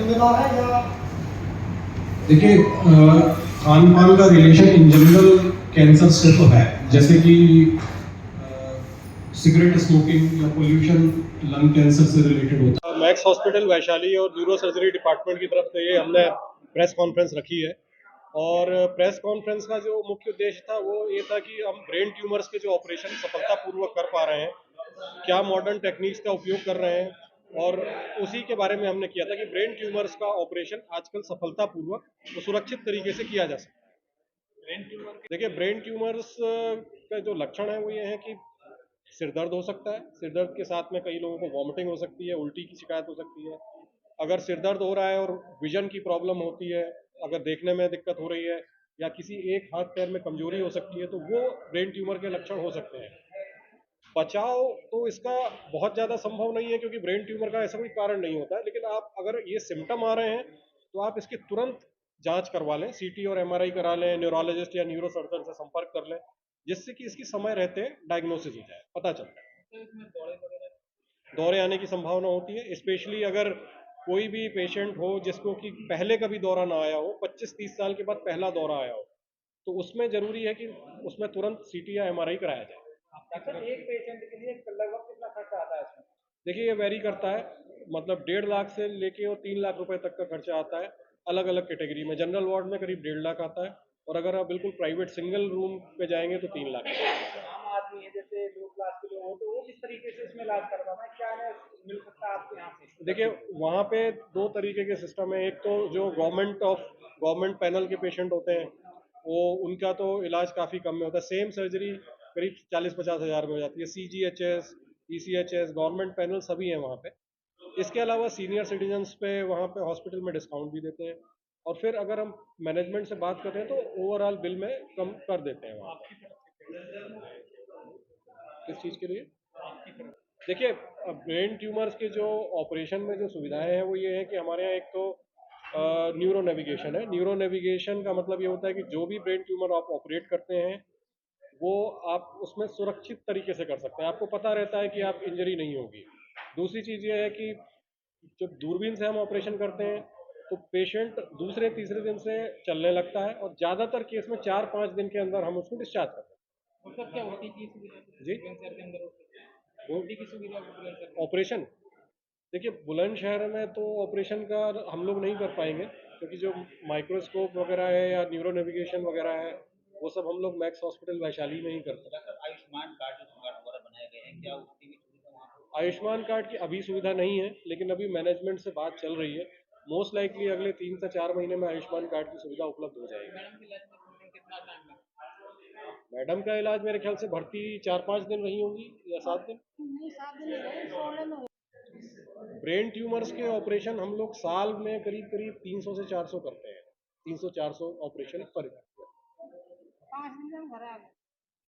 जिम्मेदार है या? देखिए, खान पान का रिलेशन इन जनरल कैंसर से तो है, जैसे कि सिगरेट स्मोकिंग या पोल्यूशन लंग कैंसर से रिलेटेड होता है। मैक्स हॉस्पिटल वैशाली और न्यूरो सर्जरी डिपार्टमेंट की तरफ से ये हमने प्रेस कॉन्फ्रेंस रखी है। और प्रेस कॉन्फ्रेंस का जो मुख्य उद्देश्य था वो ये था कि हम ब्रेन ट्यूमर्स के जो ऑपरेशन सफलतापूर्वक कर पा रहे हैं, क्या मॉडर्न टेक्निक्स का उपयोग कर रहे हैं, और उसी के बारे में हमने किया था कि ब्रेन ट्यूमर्स का ऑपरेशन आजकल सफलतापूर्वक और सुरक्षित तरीके से किया जा सकता है। देखिए, ब्रेन ट्यूमर्स का जो लक्षण है वो ये है कि सिर दर्द हो सकता है, सिर दर्द के साथ में कई लोगों को वॉमिटिंग हो सकती है, उल्टी की शिकायत हो सकती है। अगर सिर दर्द हो रहा है और विजन की प्रॉब्लम होती है, अगर देखने में दिक्कत हो रही है या किसी एक हाथ पैर में कमजोरी हो सकती है, तो वो ब्रेन ट्यूमर के लक्षण हो सकते हैं। बचाव तो इसका बहुत ज़्यादा संभव नहीं है, क्योंकि ब्रेन ट्यूमर का ऐसा कोई कारण नहीं होता है, लेकिन आप अगर ये सिम्टम आ रहे हैं तो आप इसकी तुरंत जांच करवा लें, सीटी और एमआरआई करा लें, न्यूरोलॉजिस्ट या न्यूरो सर्जन से संपर्क कर लें, जिससे कि इसकी समय रहते डायग्नोसिस हो जाए, पता चलता है। दौरे आने की संभावना होती है, स्पेशली अगर कोई भी पेशेंट हो जिसको कि पहले कभी दौरा ना आया हो, 25-30 साल के बाद पहला दौरा आया हो, तो उसमें जरूरी है कि उसमें तुरंत सीटी या एमआरआई कराया जाए। अच्छा, एक पेशेंट के लिए लगभग कितना खर्चा आता है इसमें? देखिए, ये वेरी करता है, मतलब 1.5 लाख से लेके और 3 लाख रुपए तक का खर्चा आता है, अलग अलग कैटेगरी में। जनरल वार्ड में करीब 1.5 लाख आता है, और अगर आप बिल्कुल प्राइवेट सिंगल रूम पे जाएंगे तो 3 लाख। आम आदमी है जैसे लो क्लास के लोग हो, तो वो किस तरीके से इसमें इलाज करवाना है, क्या इन्हें मिल सकता है आपके यहाँ से? देखिए, वहाँ पे दो तरीके के सिस्टम है। एक तो जो गवर्नमेंट पैनल के पेशेंट होते हैं, वो उनका तो इलाज काफ़ी कम में होता है, सेम सर्जरी करीब 40-50 हज़ार में हो जाती है। CGHS, ECHS, गवर्नमेंट पैनल सभी हैं वहाँ पे। इसके अलावा सीनियर सिटीजन्स पे वहाँ पे हॉस्पिटल में डिस्काउंट भी देते हैं, और फिर अगर हम मैनेजमेंट से बात करें तो ओवरऑल बिल में कम कर देते हैं वहाँ पे। किस चीज़ के लिए? देखिए, ब्रेन ट्यूमर्स के जो ऑपरेशन में जो सुविधाएं हैं वो ये है कि हमारे यहाँ एक तो न्यूरो नेविगेशन है। न्यूरो नेविगेशन का मतलब ये होता है कि जो भी ब्रेन ट्यूमर आप ऑपरेट करते हैं वो आप उसमें सुरक्षित तरीके से कर सकते हैं, आपको पता रहता है कि आप इंजरी नहीं होगी। दूसरी चीज़ ये है कि जब दूरबीन से हम ऑपरेशन करते हैं तो पेशेंट दूसरे तीसरे दिन से चलने लगता है, और ज़्यादातर केस में 4-5 दिन के अंदर हम उसको डिस्चार्ज करते हैं। मतलब क्या ओटी की सुविधा जी, बुलंदशहर के अंदर वो ओटी की सुविधा बुलंदशहर में? ऑपरेशन, देखिए बुलंदशहर में तो ऑपरेशन का हम लोग नहीं कर पाएंगे, क्योंकि जो माइक्रोस्कोप वगैरह है या न्यूरो नेविगेशन वगैरह है वो सब हम लोग मैक्स हॉस्पिटल वैशाली में ही करते हैं। आयुष्मान कार्ड जो सरकार द्वारा बनाए गए हैं, क्या उसकी भी सुविधा वहाँ पर? आयुष्मान कार्ड की अभी सुविधा नहीं है, लेकिन अभी मैनेजमेंट से बात चल रही है। मोस्ट लाइकली अगले 3 से 4 महीने में आयुष्मान कार्ड की सुविधा उपलब्ध हो जाएगी। मैडम के इलाज में समथिंग कितना टाइम लगता मैडम का इलाज मेरे ख्याल से भर्ती 4-5 दिन रही होंगी या 7 दिन। नहीं, 7 दिन नहीं रहे, 16 में। ब्रेन ट्यूमर्स के ऑपरेशन हम लोग साल में करीब करीब 300 से 400 करते हैं, 300-400 ऑपरेशन पर। 5 दिन में हम घर आ गए।